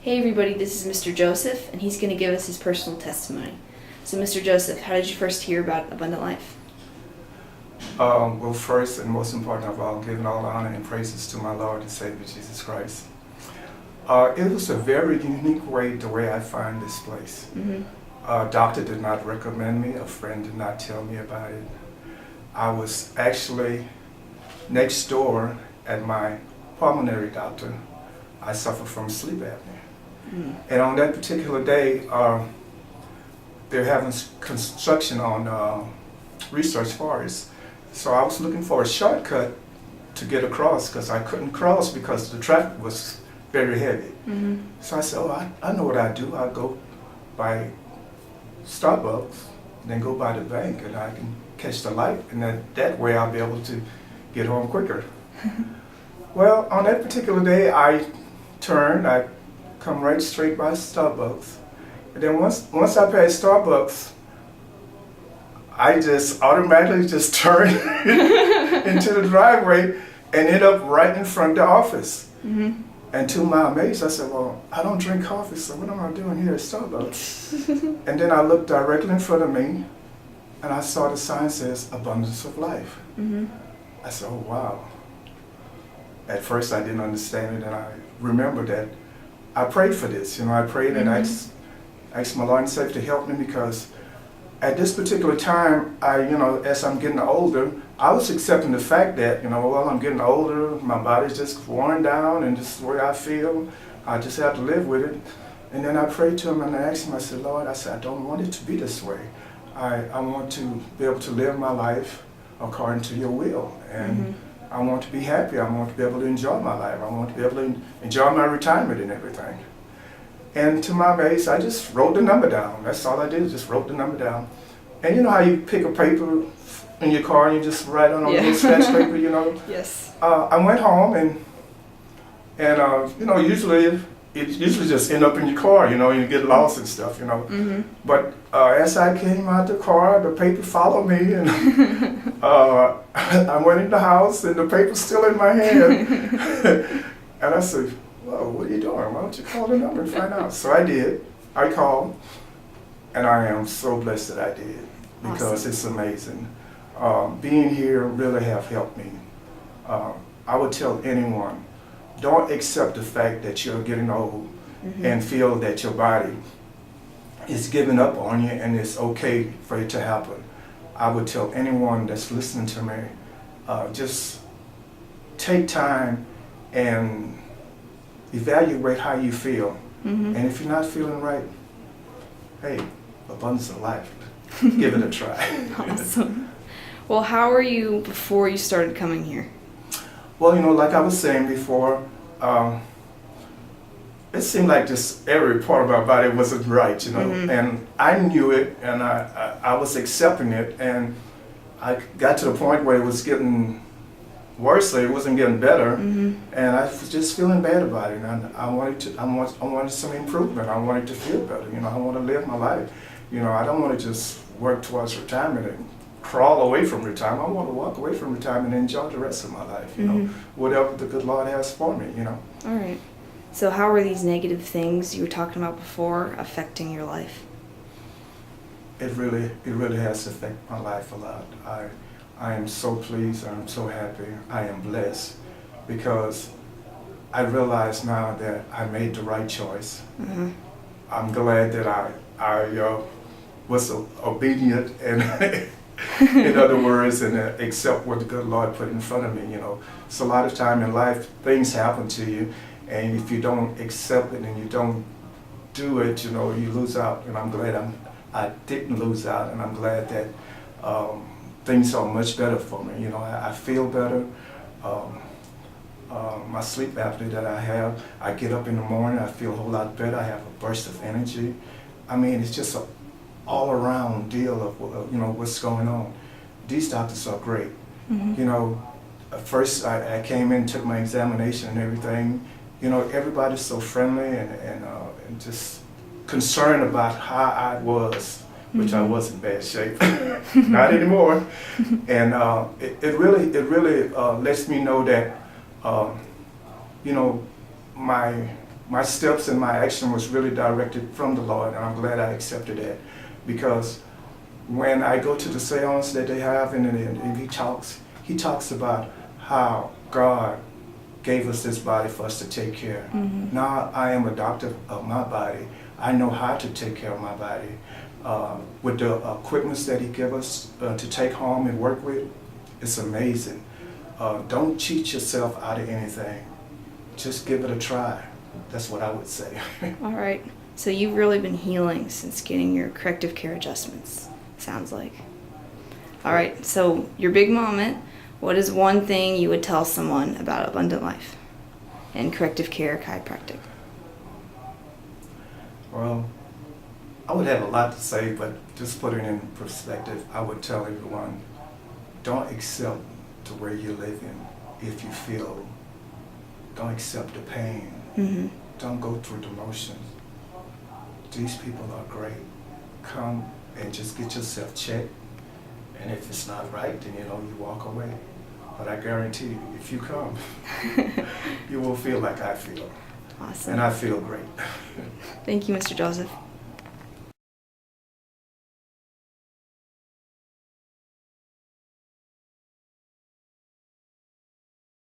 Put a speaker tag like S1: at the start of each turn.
S1: Hey everybody, this is Mr. Joseph, and he's going to give us his personal testimony. So Mr. Joseph, how did you first hear about Abundant Life?
S2: Well, first and most important of all, giving all the honor and praises to my Lord and Savior Jesus Christ. It was a very unique way, the way I find this place.
S1: Mm-hmm.
S2: A doctor did not recommend me, a friend did not tell me about it. I was actually next door at my pulmonary doctor. I suffer from sleep apnea.
S1: Mm-hmm.
S2: And on that particular day, they're having construction on Research Forest. So I was looking for a shortcut to get across because I couldn't cross because the traffic was very heavy.
S1: Mm-hmm.
S2: So I said, oh, I know what I do. I'll go by Starbucks, then go by the bank, and I can catch the light, and that way I'll be able to get home quicker. Well, on that particular day, I come right straight by Starbucks. And then once I passed Starbucks, I just automatically just turned into the driveway and ended up right in front of the office.
S1: Mm-hmm.
S2: And to my amaze, I said, well, I don't drink coffee, so what am I doing here at Starbucks? And then I looked directly in front of me, and I saw the sign says, Abundance of Life.
S1: Mm-hmm.
S2: I said, oh, wow. At first, I didn't understand it, and I remembered that I prayed for this. I prayed and asked my Lord and Savior to help me because at this particular time, as I'm getting older, I was accepting the fact that, well, I'm getting older, my body's just worn down, and this is the way I feel. I just have to live with it. And then I prayed to him and I asked him, I said, Lord, I don't want it to be this way. I want to be able to live my life according to your will. And I want to be happy. I want to be able to enjoy my life. I want to be able to enjoy my retirement and everything. And to my amaze, I just wrote the number down. That's all I did, just wrote the number down. And you know how you pick a paper in your car and you just write on a little sketch paper,
S1: Yes.
S2: I went home and usually it just end up in your car, and you get lost and stuff,
S1: Mm-hmm.
S2: But as I came out the car, the paper followed me, and I went in the house, and the paper's still in my hand. And I said, "Whoa, what are you doing? Why don't you call the number and find out?" So I did. I called, and I am so blessed that I did because It's amazing. Being here really have helped me. I would tell anyone, don't accept the fact that you're getting old and feel that your body is giving up on you and it's okay for it to happen. I would tell anyone that's listening to me, just take time and evaluate how you feel.
S1: Mm-hmm.
S2: And if you're not feeling right, hey, Abundance of Life, give it a try.
S1: Awesome. Well, how were you before you started coming here?
S2: Well, like I was saying before, it seemed like just every part of my body wasn't right, and I knew it, and I was accepting it, and I got to the point where it was getting worse, it wasn't getting better, and I was just feeling bad about it, and I wanted some improvement. I wanted to feel better, I want to live my life. I don't want to just work towards retirement and crawl away from retirement. I want to walk away from retirement and enjoy the rest of my life, whatever the good Lord has for me,
S1: All right. So how are these negative things you were talking about before affecting your life?
S2: It really has affected my life a lot. I am so pleased, I'm so happy, I am blessed because I realize now that I made the right choice.
S1: Mm-hmm. I'm
S2: glad that I was obedient and in other words, and accept what the good Lord put in front of me, So a lot of time in life, things happen to you, and if you don't accept it and you don't do it, you lose out. And I'm glad I didn't lose out, and I'm glad that things are much better for me. I feel better. My sleep apnea that I have, I get up in the morning, I feel a whole lot better. I have a burst of energy. I mean, it's just a all-around deal of what's going on. These doctors are great. At first I came in, took my examination and everything. Everybody's so friendly and just concerned about how I was, which I was in bad shape. Not anymore. And it really lets me know that my my steps and my action was really directed from the Lord, and I'm glad I accepted that, because when I go to the seance that they have, and he talks about how God gave us this body for us to take care.
S1: Mm-hmm.
S2: Now I am a doctor of my body. I know how to take care of my body. With the equipment that he gives us to take home and work with, it's amazing. Don't cheat yourself out of anything. Just give it a try. That's what I would say.
S1: All right. So you've really been healing since getting your corrective care adjustments, sounds like. All right. So your big moment, what is one thing you would tell someone about abundant life and corrective care chiropractic?
S2: Well, I would have a lot to say, but just put it in perspective, I would tell everyone, don't accept to where you're living if you feel. Don't accept the pain.
S1: Mm-hmm.
S2: Don't go through the motions. These people are great. Come and just get yourself checked. And if it's not right, then you walk away. But I guarantee you, if you come, you will feel like I feel.
S1: Awesome.
S2: And I feel great.
S1: Thank you, Mr. Joseph.